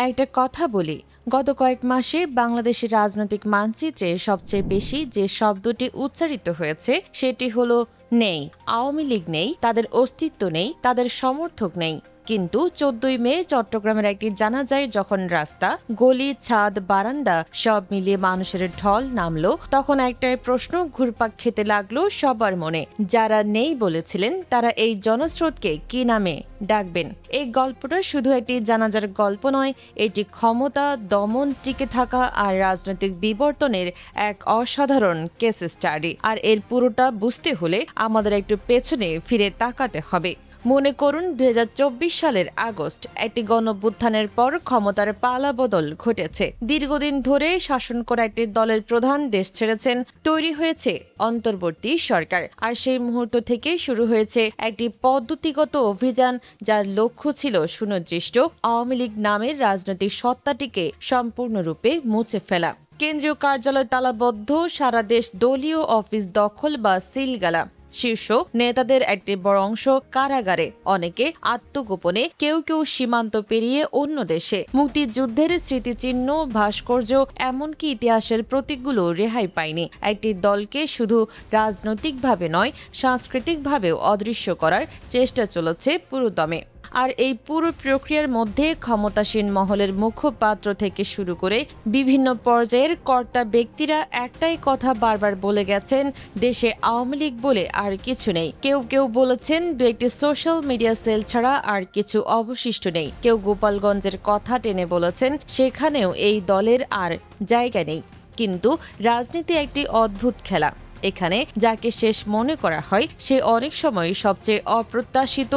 একটা কথা বলি, গত কয়েক মাসে বাংলাদেশের রাজনৈতিক মানচিত্রে সবচেয়ে বেশি যে শব্দটি উচ্চারিত হয়েছে সেটি হলো নেই। আওয়ামী লীগ নেই, তাদের অস্তিত্ব নেই, তাদের সমর্থক নেই। কিন্তু 14ই মে চট্টগ্রামের একটি জানাজায় যখন রাস্তা, গলি, ছাদ, বারান্দা সব মিলিয়ে মানুষের ঢল নামলো, তখন একটাই প্রশ্ন ঘুরপাক খেতে লাগলো সবার মনে। যারা নেই বলেছিলেন তারা এই জনস্রোতকে কি নামে ডাকবেন? এই গল্পটা শুধু একটি জানাজার গল্প নয়, এটি ক্ষমতা, দমন, টিকে থাকা আর রাজনৈতিক বিবর্তনের এক অসাধারণ কেস স্টাডি। আর এর পুরোটা বুঝতে হলে আমাদের একটু পেছনে ফিরে তাকাতে হবে। মনে করুন 2024 সালের আগস্ট, একটি গণঅভ্যুত্থানের পর ক্ষমতার পালাবদল ঘটেছে। দীর্ঘদিন ধরে শাসন করা একটি দলের প্রধান দেশ ছেড়েছেন, তৈরি হয়েছে অন্তর্বর্তী সরকার। আর সেই মুহূর্ত থেকে শুরু হয়েছে একটি পদ্ধতিগত অভিযান, যার লক্ষ্য ছিল সুনির্দিষ্ট: আওয়ামী লীগ নামের রাজনৈতিক সত্তাটিকে সম্পূর্ণরূপে মুছে ফেলা। কেন্দ্রীয় কার্যালয় তালাবদ্ধ, সারা দেশ দলীয় অফিস দখল বা সিলগালা, শীর্ষ নেতাদের একটি বড় অংশ কারাগারে, অনেকে আত্মগোপনে, কেউ কেউ সীমান্ত পেরিয়ে অন্য দেশে। মুক্তিযুদ্ধের স্মৃতিচিহ্ন, ভাস্কর্য, এমনকি ইতিহাসের প্রতীকগুলো রেহাই পায়নি। একটি দলকে শুধু রাজনৈতিকভাবে নয়, সাংস্কৃতিকভাবেও অদৃশ্য করার চেষ্টা চলেছে পুরোদমে। আর এই পুরো প্রক্রিয়ার মধ্যে ক্ষমতাসীন মহলের মুখপাত্র থেকে শুরু করে বিভিন্ন পর্যায়ের কর্তা ব্যক্তিরা একটাই কথা বারবার বলে গেছেন: দেশে আওয়ামী লীগ বলে আর কিছু নেই। কেউ কেউ বলেছেন দু একটি সোশ্যাল মিডিয়া সেল ছাড়া আর কিছু অবশিষ্ট নেই। কেউ গোপালগঞ্জের কথা টেনে বলেছেন সেখানেও এই দলের আর জায়গা নেই। কিন্তু রাজনীতি একটি অদ্ভুত খেলা। এখানে যাকে শেষ মনে করা হয় সে অনেক সময় সবচেয়ে অপ্রত্যাশিত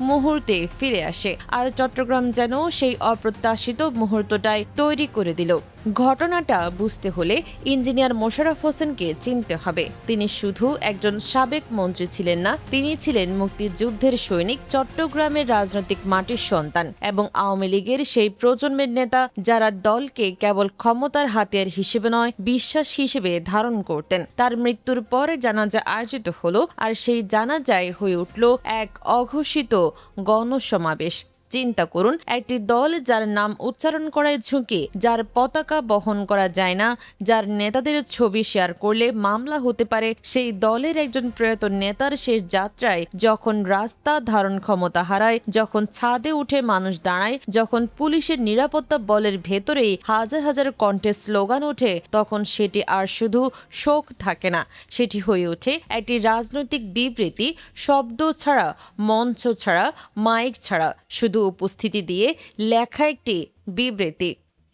মুহূর্তে ফিরে আসে। আর চট্টগ্রাম যেন সেই অপ্রত্যাশিত মুহূর্তটাই তৈরি করে দিল। ঘটনাটা বুঝতে হলে ইঞ্জিনিয়ার মোশাররফ হোসেনকে চিনতে হবে। তিনি শুধু একজন সাবেক মন্ত্রী ছিলেন না, তিনি ছিলেন মুক্তিযুদ্ধের সৈনিক, চট্টগ্রামের রাজনৈতিক মাটির সন্তান এবং আওয়ামী লীগের সেই প্রজন্মের নেতা যারা দলকে কেবল ক্ষমতার হাতিয়ার হিসেবে নয়, বিশ্বাস হিসেবে ধারণ করতেন। তার মৃত্যুর পরে জানাজা আয়োজিত হলো, আর সেই জানাজায় হয়ে উঠল এক অঘোষিত গণসমাবেশ। চিন্তা করুন, একটি দল যার নাম উচ্চারণ করায় ঝুঁকি, যার পতাকা বহন করা যায় না, যার নেতাদের ছবি শেয়ার করলে মামলা হতে পারে, সেই দলের একজন প্রয়াত নেতার শেষ যাত্রায় যখন রাস্তা ধারণ ক্ষমতা হারায়, যখন ছাদে উঠে মানুষ দাঁড়ায়, যখন পুলিশের নিরাপত্তা বলের ভেতরেই হাজার হাজার কণ্ঠে স্লোগান ওঠে, তখন সেটি আর শুধু শোক থাকে না, সেটি হয়ে ওঠে একটি রাজনৈতিক বিবৃতি। শব্দ ছাড়া, মঞ্চ ছাড়া, মাইক ছাড়া, শুধু উপস্থিতি দিয়ে লেখা একটি বিবৃতি।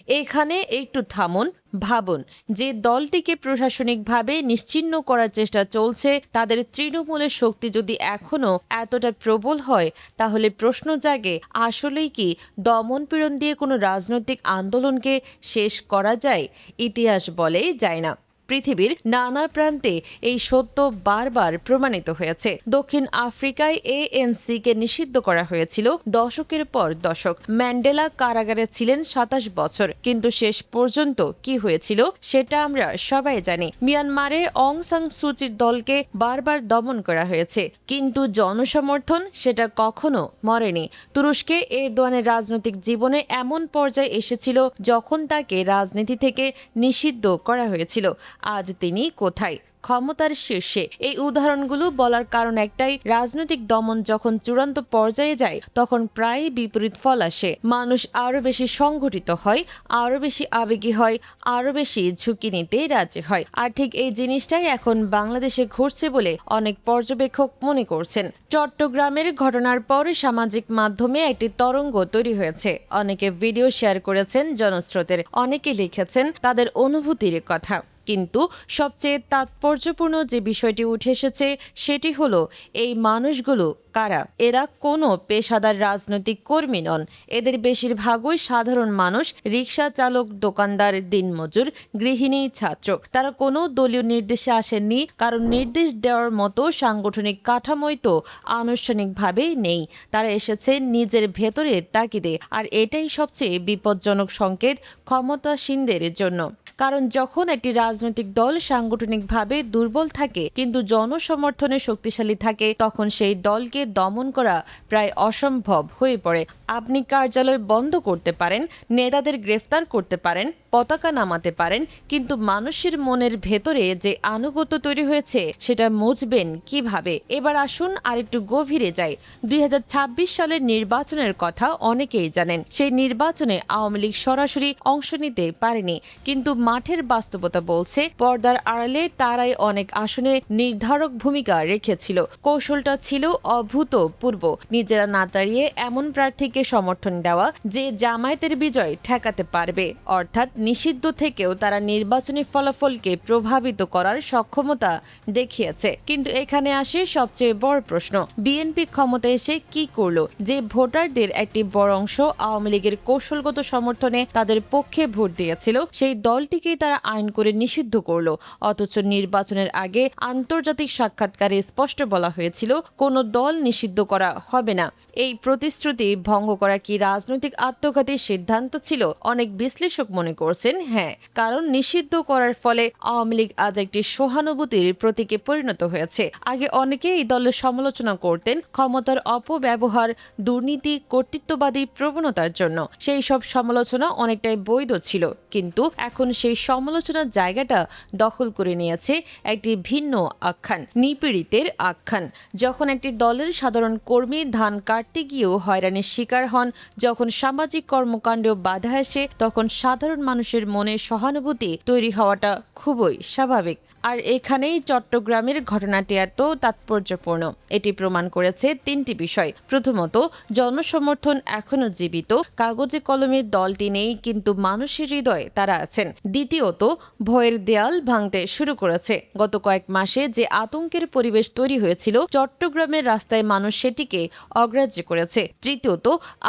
এখানে একটু থামুন, ভাবুন, যে দলটিকে প্রশাসনিকভাবে নিশ্চিহ্ন করার চেষ্টা চলছে, তাদের তৃণমূলের শক্তি যদি এখনো এতটা প্রবল হয়, তাহলে প্রশ্ন জাগে, আসলেই কি দমনপীড়ন দিয়ে কোনো রাজনৈতিক আন্দোলনকে শেষ করা যায়? ইতিহাস বলে যায় না। পৃথিবীর নানা প্রান্তে এই সত্য বারবার প্রমাণিত হয়েছে। দক্ষিণ আফ্রিকায় ANC-কে নিষিদ্ধ করা হয়েছিল দশকের পর দশক। ম্যান্ডেলা কারাগারে ছিলেন 27 বছর, কিন্তু শেষ পর্যন্ত কি হয়েছিল সেটা আমরা সবাই জানি। মিয়ানমারে অং সান সুচির দলকে বারবার দমন করা হয়েছে, কিন্তু জনসমর্থন সেটা কখনো মরেনি। তুরস্কে এরদোয়ানের রাজনৈতিক জীবনে এমন পর্যায়ে এসেছিল যখন তাকে রাজনীতি থেকে নিষিদ্ধ করা হয়েছিল। আজ তিনি কোথায়? ক্ষমতার শীর্ষে। এই উদাহরণগুলো বলার কারণ একটাই: রাজনৈতিক দমন যখন চূড়ান্ত পর্যায়ে যায়, তখন প্রায় বিপরীত ফল আসে। মানুষ আরো বেশি সংগঠিত হয়, আরো বেশি আবেগী হয়, আরো বেশি ঝুঁকি নিতে রাজি হয়। আর ঠিক এই জিনিসটাই এখন বাংলাদেশে ঘটছে বলে অনেক পর্যবেক্ষক মনে করছেন। চট্টগ্রামের ঘটনার পর সামাজিক মাধ্যমে একটি তরঙ্গ তৈরি হয়েছে। অনেকে ভিডিও শেয়ার করেছেন জনস্রোতের, অনেকে লিখেছেন তাদের অনুভূতির কথা। কিন্তু সবচেয়ে তাৎপর্যপূর্ণ যে বিষয়টি উঠে এসেছে সেটি হলো এই মানুষগুলো কারা। এরা কোনো পেশাদার রাজনৈতিক কর্মী নন। এদের বেশিরভাগই সাধারণ মানুষ, রিকশা চালক, দোকানদার, দিনমজুর, গৃহিণী, ছাত্র। তারা কোনো দলীয় নির্দেশে আসেননি, কারণ নির্দেশ দেওয়ার মতো সাংগঠনিক কাঠামোই তো আনুষ্ঠানিকভাবে নেই। তারা এসেছে নিজের ভেতরের তাগিদে, আর এটাই সবচেয়ে বিপজ্জনক সংকেত ক্ষমতাসীনদের জন্য। কারণ যখন একটি রাজনৈতিক দল সাংগঠনিকভাবে দুর্বল থাকে কিন্তু জনসমর্থনে শক্তিশালী থাকে তখন সেই দলকে দমন করা প্রায় অসম্ভব হয়ে পড়ে। আপনি কার্যালয় বন্ধ করতে পারেন, নেতাদের গ্রেফতার করতে পারেন, পতাকা নামাতে পারেন, কিন্তু মানুষের মনের ভেতরে যে আনুগত্য তৈরি হয়েছে সেটা মুছবেন কিভাবে? এবার আসুন আরেকটু গভীরে যাই। 2026 সালের নির্বাচনের কথা অনেকেই জানেন। সেই নির্বাচনে আওয়ামী লীগ সরাসরি অংশ নিতে পারেনি, কিন্তু মাঠের বাস্তবতা বলছে পর্দার আড়ালে তারাই অনেক আসনে নির্ধারক ভূমিকা রেখেছিল। কৌশলটা ছিল অভূতপূর্ব, নিজেরা না দাঁড়িয়ে এমন প্রার্থীকে সমর্থন দেওয়া যে জামায়াতের বিজয় ঠেকাতে পারবে, অর্থাৎ নিষিদ্ধ থেকেও তারা নির্বাচনী ফলাফলকে প্রভাবিত করার সক্ষমতা দেখিয়েছে। কিন্তু এখানে আসে সবচেয়ে বড় প্রশ্ন, বিএনপি ক্ষমতায় এসে কি করলো? যে ভোটারদের একটি বড় অংশ আওয়ামী লীগের কৌশলগত সমর্থনে তাদের পক্ষে ভোট দিয়েছিল, সেই দলটিকেই তারা আইন করে নিষিদ্ধ করলো। অথচ নির্বাচনের আগে আন্তর্জাতিক সাক্ষাৎকারে স্পষ্ট বলা হয়েছিল কোনো দল নিষিদ্ধ করা হবে না। এই প্রতিশ্রুতি ভঙ্গ করা কি রাজনৈতিক আত্মঘাতী সিদ্ধান্ত ছিল? অনেক বিশ্লেষক মনে করছেন হ্যাঁ, কারণ নিষিদ্ধ করার ফলে আওয়ামী লীগ আজ একটি সহানুভূতির প্রতীকে পরিণত হয়েছে। আগে অনেকে এই দলের সমালোচনা করতেন ক্ষমতার অপব্যবহার, দুর্নীতি, কর্তৃত্ববাদী প্রবণতার জন্য। সেই সব সমালোচনা অনেকটাই বৈধ ছিল, কিন্তু এখন সেই সমালোচনার জায়গাটা দখল করে নিয়েছে একটি ভিন্ন আখ্যান, নিপীড়িতের আখ্যান। যখন একটি দলের সাধারণ কর্মী ধান কাটতে গিয়েও হয়রানির শিকার হন, যখন সামাজিক কর্মকাণ্ডেও বাধা আসে, তখন সাধারণ মানুষের মনে সহানুভূতি তৈরি হওয়াটা খুবই স্বাভাবিক। আর এখানেই চট্টগ্রামের ঘটনাটি এত তাৎপর্যপূর্ণ। এটি প্রমাণ করেছে তিনটি বিষয়। প্রথমত, জনসমর্থন এখনো জীবিত, কাগজে কলমে দলটি নেই কিন্তু মানুষের হৃদয়ে তারা আছেন। দ্বিতীয়ত, ভয়ের দেয়াল ভাঙতে শুরু করেছে। গত কয়েক মাসে যে আতঙ্কের পরিবেশ তৈরি হয়েছিল, চট্টগ্রামের রাস্তায় মানুষ সেটিকে অগ্রাহ্য করেছে। তৃতীয়ত,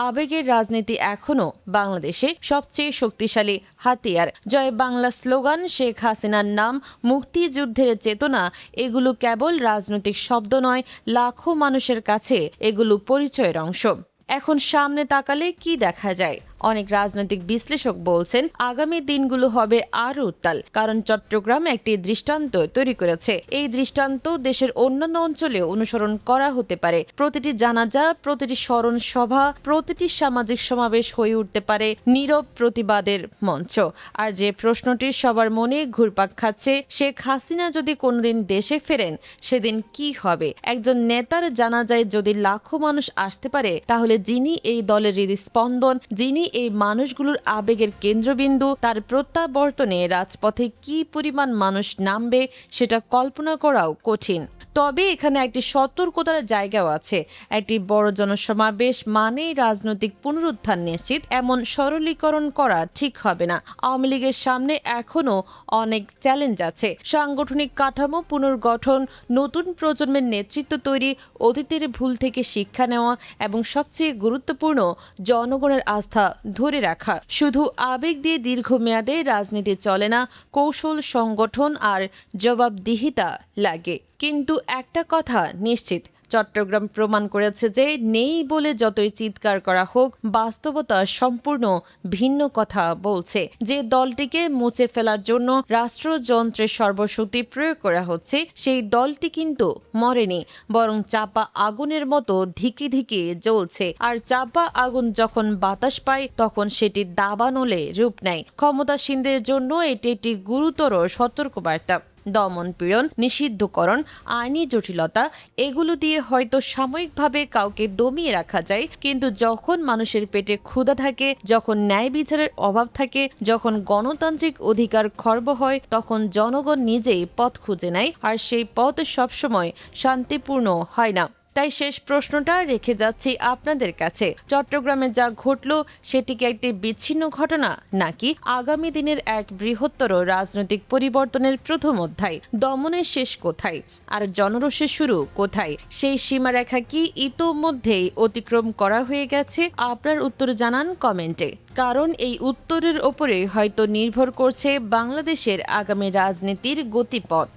আবেগের রাজনীতি এখনো বাংলাদেশে সবচেয়ে শক্তিশালী হাতিয়ার। জয় বাংলা স্লোগান, শেখ হাসিনার নাম, মুক্তিযুদ্ধের চেতনা, এগুলো কেবল রাজনৈতিক শব্দ নয়, লাখো মানুষের কাছে এগুলো পরিচয়ের অংশ। এখন সামনে তাকালে কি দেখা যায়? অনেক রাজনৈতিক বিশ্লেষক বলছেন আগামী দিনগুলো হবে আরও উত্তাল, কারণ চট্টগ্রাম একটি দৃষ্টান্ত তৈরি করেছে। এই দৃষ্টান্ত দেশের অন্যান্য অঞ্চলে অনুসরণ করা হতে পারে। প্রতিটি জানাজা, প্রতিটি স্মরণ সভা, প্রতিটি সামাজিক সমাবেশ হয়ে উঠতে পারে নীরব প্রতিবাদের মঞ্চ। আর যে প্রশ্নটি সবার মনে ঘুরপাক খাচ্ছে, শেখ হাসিনা যদি কোনোদিন দেশে ফেরেন সেদিন কি হবে? একজন নেতার জানাজায় যদি লাখো মানুষ আসতে পারে, তাহলে যিনি এই দলের হৃদস্পন্দন, যিনি এই মানুষগুলোর আবেগের কেন্দ্রবিন্দু, তার প্রত্যাবর্তনে রাজপথে কি পরিমাণ মানুষ নামবে সেটা কল্পনা করাও কঠিন। তবে এখানে একটি সতর্কতার জায়গাও আছে। একটি বড় জনসমাবেশ মানেই রাজনৈতিক পুনরুত্থান নিশ্চিত, এমন সরলীকরণ করা ঠিক হবে না। আওয়ামী লীগের সামনে এখনো অনেক চ্যালেঞ্জ আছে। সাংগঠনিক কাঠামো পুনর্গঠন, নতুন প্রজন্মের নেতৃত্ব তৈরি, অতীতের ভুল থেকে শিক্ষা নেওয়া এবং সবচেয়ে গুরুত্বপূর্ণ জনগণের আস্থা ধরে রাখা। শুধু আবেগ দিয়ে দীর্ঘমেয়াদে রাজনীতি চলে না, কৌশল, সংগঠন আর জবাবদিহিতা লাগে। কিন্তু একটা কথা নিশ্চিত, চট্টগ্রাম প্রমাণ করেছে যে নেই বলে যতই চিৎকার করা হোক, বাস্তবতা সম্পূর্ণ ভিন্ন কথা বলছে। যে দলটিকে মুছে ফেলার জন্য রাষ্ট্রযন্ত্রের সর্বশক্তি প্রয়োগ করা হচ্ছে, সেই দলটি কিন্তু মরেনি, বরং চাপা আগুনের মতো ধিকি ধিকি জ্বলছে। আর চাপা আগুন যখন বাতাস পায়, তখন সেটি দাবানলে রূপ নেয়। ক্ষমতাসীনদের জন্য এটি একটি গুরুতর সতর্কবার্তা। দমনপীড়ন, নিষিদ্ধকরণ, আইনি জটিলতা, এগুলো দিয়ে হয়তো সাময়িকভাবে কাউকে দমিয়ে রাখা যায়, কিন্তু যখন মানুষের পেটে ক্ষুধা থাকে, যখন ন্যায় বিচারের অভাব থাকে, যখন গণতান্ত্রিক অধিকার খর্ব হয়, তখন জনগণ নিজেই পথ খুঁজে নেয়, আর সেই পথ সবসময় শান্তিপূর্ণ হয় না। তাই শেষ প্রশ্নটা রেখে যাচ্ছি আপনাদের কাছে, চট্টগ্রামে যা ঘটল সেটি কি একটি বিচ্ছিন্ন ঘটনা, নাকি আগামী দিনের এক বৃহত্তর রাজনৈতিক পরিবর্তনের প্রথম অধ্যায়? দমনের শেষ কোথায় আর জনরোষের শুরু কোথায়? সেই সীমারেখা কি ইতোমধ্যেই অতিক্রম করা হয়ে গেছে? আপনার উত্তর জানান কমেন্টে, কারণ এই উত্তরের ওপরে হয়তো নির্ভর করছে বাংলাদেশের আগামী রাজনীতির গতিপথ।